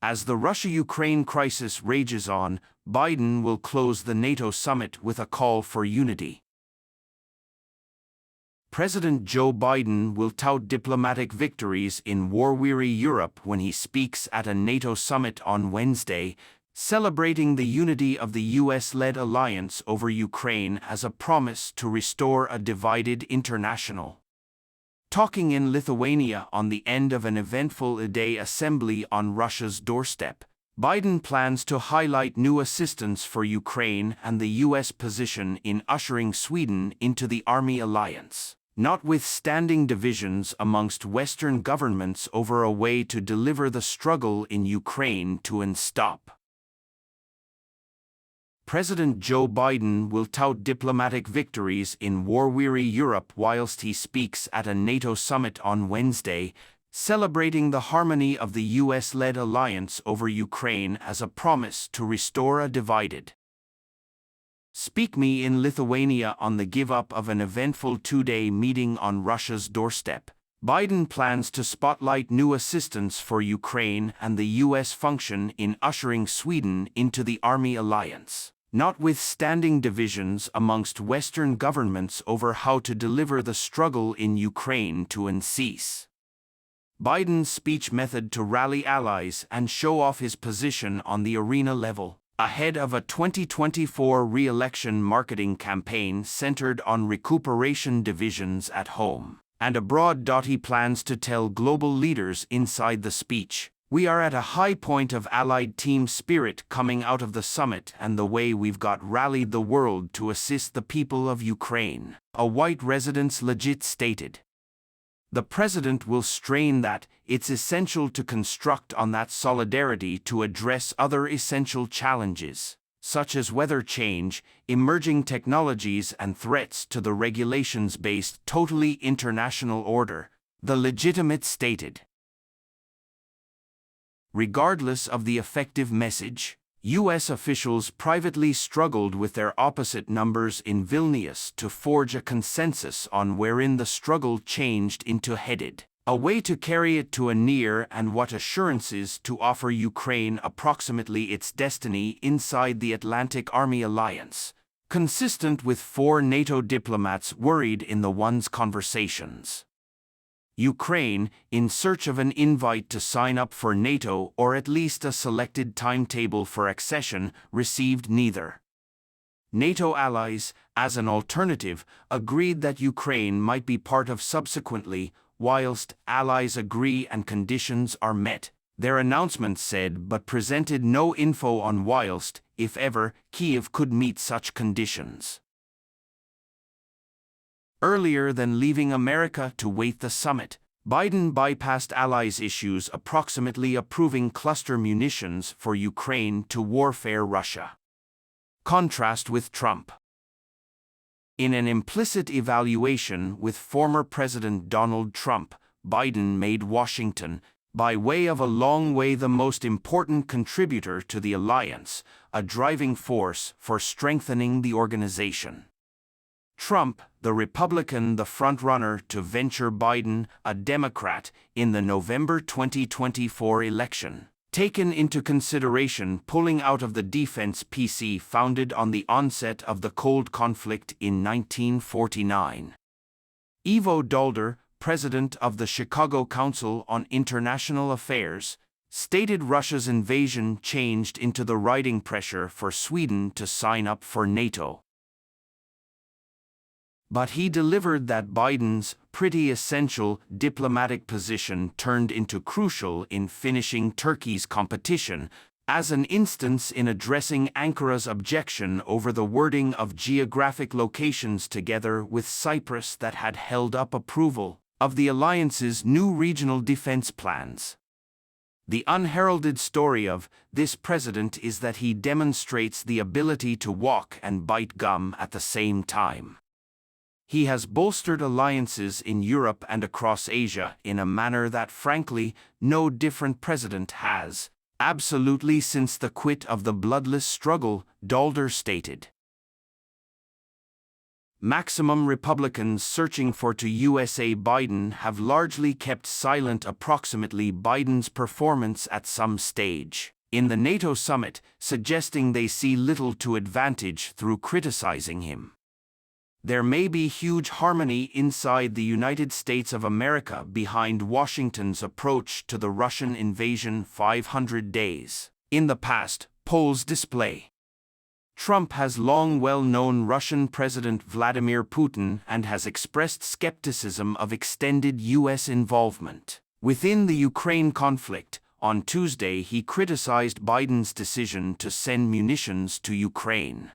As the Russia-Ukraine crisis rages on, Biden will close the NATO summit with a call for unity. President Joe Biden will tout diplomatic victories in war-weary Europe when he speaks at a NATO summit on Wednesday, celebrating the unity of the US-led alliance over Ukraine as a promise to restore a divided international. Talking in Lithuania on the end of an eventful day assembly on Russia's doorstep, Biden plans to highlight new assistance for Ukraine and the US position in ushering Sweden into the Army alliance, notwithstanding divisions amongst Western governments over a way to deliver the struggle in Ukraine to end stop. President Joe Biden will tout diplomatic victories in war-weary Europe whilst he speaks at a NATO summit on Wednesday, celebrating the harmony of the US-led alliance over Ukraine as a promise to restore a divided. Speak me in Lithuania on the give-up of an eventful two-day meeting on Russia's doorstep. Biden plans to spotlight new assistance for Ukraine and the US function in ushering Sweden into the Army alliance, notwithstanding divisions amongst Western governments over how to deliver the struggle in Ukraine to end cease. Biden's speech method to rally allies and show off his position on the arena level, ahead of a 2024 re-election marketing campaign centered on recuperation divisions at home and abroad. He plans to tell global leaders inside the speech, "We are at a high point of allied team spirit coming out of the summit and the way we've got rallied the world to assist the people of Ukraine," a White Residence legit stated. The president will strain that it's essential to construct on that solidarity to address other essential challenges, such as weather change, emerging technologies and threats to the regulations-based totally international order, the legitimate stated. Regardless of the effective message, U.S. officials privately struggled with their opposite numbers in Vilnius to forge a consensus on wherein the struggle changed into headed, a way to carry it to a near and what assurances to offer Ukraine approximately its destiny inside the Atlantic Army alliance, consistent with 4 NATO diplomats worried in the one's conversations. Ukraine, in search of an invite to sign up for NATO or at least a selected timetable for accession, received neither. NATO allies, as an alternative, agreed that Ukraine might be part of subsequently, whilst allies agree and conditions are met, their announcement said, but presented no info on whilst, if ever, Kyiv could meet such conditions. Earlier than leaving America to wait the summit, Biden bypassed allies' issues, approximately approving cluster munitions for Ukraine to warfare Russia. Contrast with Trump. In an implicit evaluation with former President Donald Trump, Biden made Washington, by way of a long way the most important contributor to the alliance, a driving force for strengthening the organization. Trump, the Republican, the frontrunner to venture Biden, a Democrat, in the November 2024 election, taken into consideration pulling out of the defense PC founded on the onset of the Cold Conflict in 1949. Ivo Daalder, president of the Chicago Council on International Affairs, stated Russia's invasion changed into the riding pressure for Sweden to sign up for NATO. But he delivered that Biden's pretty essential diplomatic position turned into crucial in finishing Turkey's competition, as an instance in addressing Ankara's objection over the wording of geographic locations together with Cyprus that had held up approval of the alliance's new regional defense plans. The unheralded story of this president is that he demonstrates the ability to walk and bite gum at the same time. He has bolstered alliances in Europe and across Asia in a manner that, frankly, no different president has, absolutely since the quit of the bloodless struggle, Daalder stated. Maximum Republicans searching for to USA Biden have largely kept silent approximately Biden's performance at some stage in the NATO summit, suggesting they see little to advantage through criticizing him. There may be huge harmony inside the United States of America behind Washington's approach to the Russian invasion 500 days. In the past, polls display Trump has long well-known Russian President Vladimir Putin and has expressed skepticism of extended U.S. involvement within the Ukraine conflict. On Tuesday, he criticized Biden's decision to send munitions to Ukraine.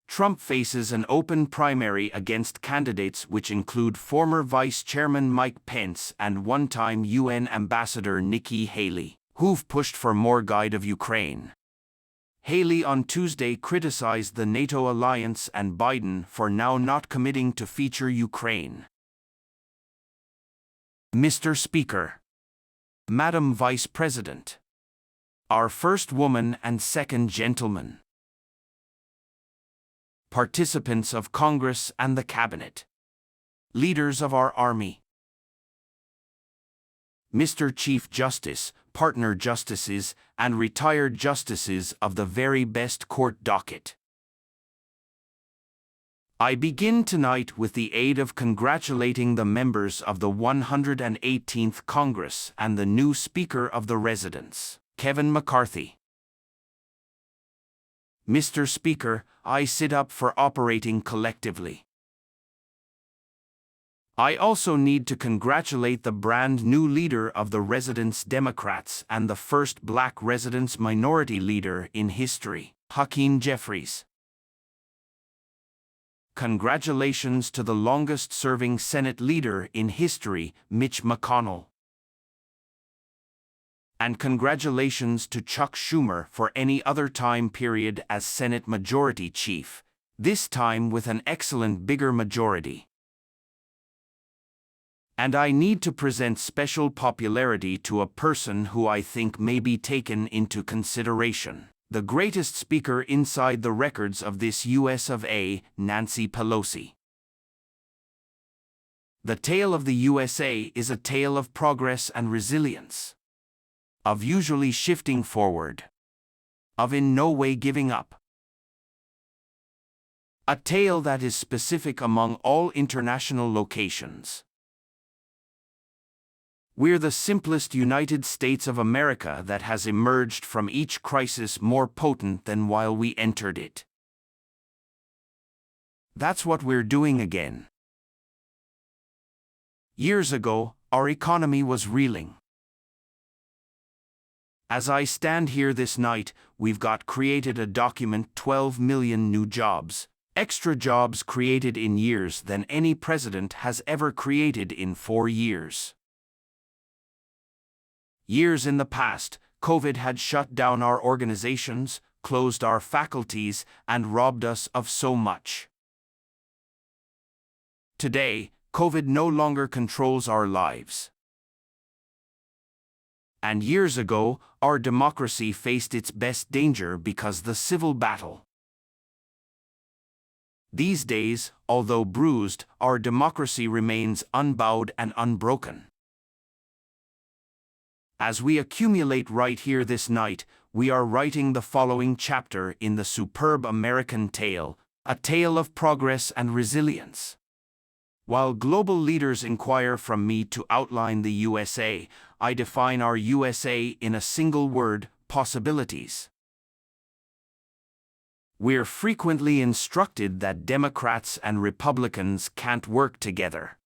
Trump faces an open primary against candidates which include former Vice Chairman Mike Pence and one-time UN Ambassador Nikki Haley, who've pushed for more guide of Ukraine. Haley on Tuesday criticized the NATO alliance and Biden for now not committing to feature Ukraine. Mr. Speaker, Madam Vice President, our First Woman and Second Gentleman, participants of Congress and the Cabinet, leaders of our Army, Mr. Chief Justice, partner justices, and retired justices of the very best court docket. I begin tonight with the aid of congratulating the members of the 118th Congress and the new Speaker of the Residence, Kevin McCarthy. Mr. Speaker, I sit up for operating collectively. I also need to congratulate the brand new leader of the Residence Democrats and the first black Residence minority leader in history, Hakeem Jeffries. Congratulations to the longest-serving Senate leader in history, Mitch McConnell. And congratulations to Chuck Schumer for any other time period as Senate Majority Chief, this time with an excellent bigger majority. And I need to present special popularity to a person who I think may be taken into consideration. The greatest speaker inside the records of this US of A, Nancy Pelosi. The tale of the USA is a tale of progress and resilience, of usually shifting forward, of in no way giving up. A tale that is specific among all international locations. We're the simplest United States of America that has emerged from each crisis more potent than while we entered it. That's what we're doing again. Years ago, our economy was reeling. As I stand here this night, we've got created a document 12 million new jobs, extra jobs created in years than any president has ever created in 4 years. Years in the past, COVID had shut down our organizations, closed our faculties, and robbed us of so much. Today, COVID no longer controls our lives. And years ago, our democracy faced its best danger because the civil battle. These days, although bruised, our democracy remains unbowed and unbroken. As we accumulate right here this night, we are writing the following chapter in the superb American tale, a tale of progress and resilience. While global leaders inquire from me to outline the USA, I define our USA in a single word: possibilities. We're frequently instructed that Democrats and Republicans can't work together.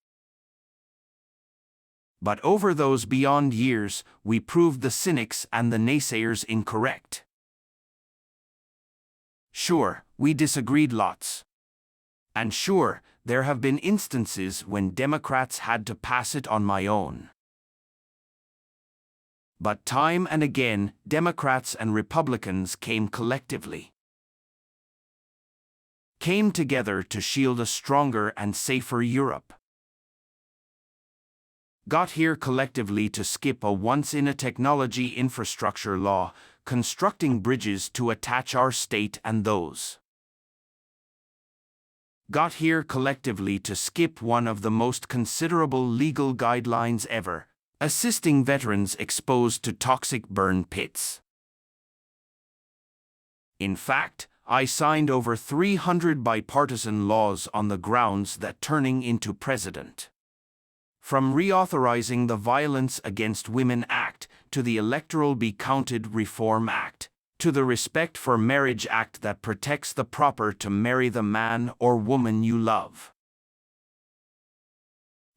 But over those beyond years, we proved the cynics and the naysayers incorrect. Sure, we disagreed lots. And sure, there have been instances when Democrats had to pass it on my own. But time and again, Democrats and Republicans came collectively. Came together to shield a stronger and safer Europe. Got here collectively to skip a once-in-a-technology infrastructure law, constructing bridges to attach our state and those got here collectively to skip one of the most considerable legal guidelines ever, assisting veterans exposed to toxic burn pits. In fact, I signed over 300 bipartisan laws on the grounds that turning into president. From reauthorizing the Violence Against Women Act, to the Electoral Be Counted Reform Act, to the Respect for Marriage Act that protects the proper to marry the man or woman you love.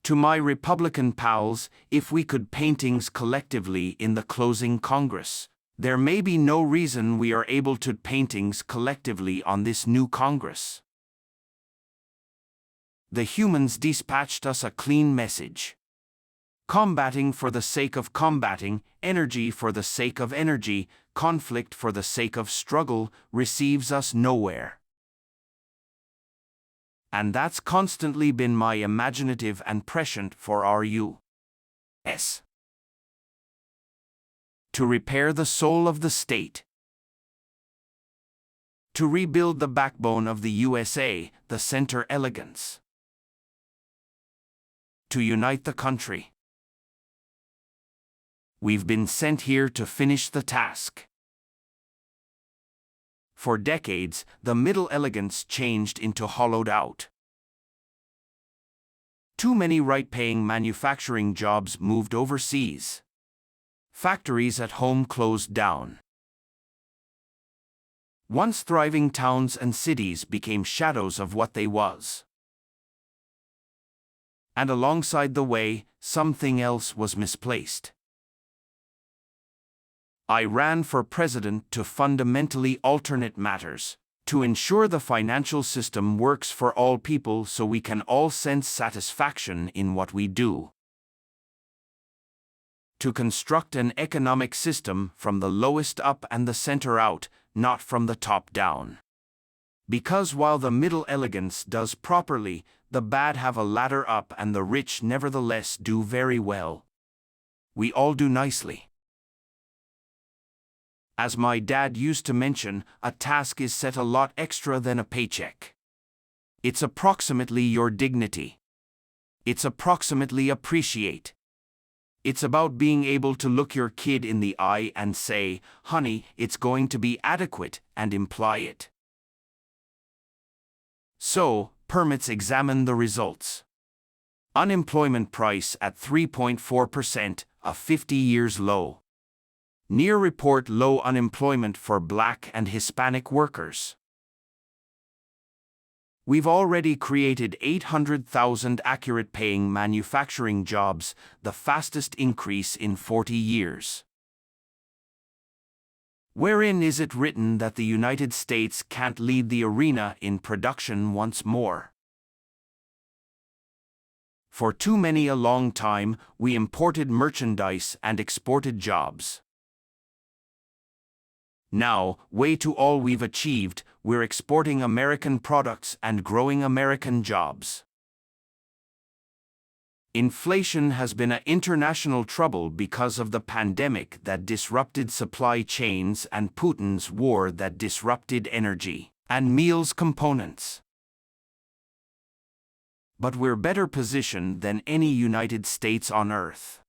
To my Republican pals, if we could paintings collectively in the closing Congress, there may be no reason we are able to paintings collectively on this new Congress. The humans dispatched us a clean message. Combating for the sake of combating, energy for the sake of energy, conflict for the sake of struggle, receives us nowhere. And that's constantly been my imaginative and prescient for our U.S. To repair the soul of the state. To rebuild the backbone of the USA, the center elegance. To unite the country. We've been sent here to finish the task. For decades, the middle elegance changed into hollowed out. Too many right-paying manufacturing jobs moved overseas. Factories at home closed down. Once thriving towns and cities became shadows of what they was. And alongside the way, something else was misplaced. I ran for president to fundamentally alternate matters, to ensure the financial system works for all people so we can all sense satisfaction in what we do. To construct an economic system from the lowest up and the center out, not from the top down. Because while the middle elegance does properly, the bad have a ladder up and the rich nevertheless do very well. We all do nicely. As my dad used to mention, a task is set a lot extra than a paycheck. It's approximately your dignity. It's approximately appreciate. It's about being able to look your kid in the eye and say, "Honey, it's going to be adequate," and imply it. So, permits examine the results. Unemployment price at 3.4%, a 50 years low. Near report low unemployment for Black and Hispanic workers. We've already created 800,000 accurate paying manufacturing jobs, the fastest increase in 40 years. Wherein is it written that the United States can't lead the arena in production once more? For too many a long time, we imported merchandise and exported jobs. Now, way to all we've achieved, we're exporting American products and growing American jobs. Inflation has been an international trouble because of the pandemic that disrupted supply chains and Putin's war that disrupted energy and meals components. But we're better positioned than any United States on earth.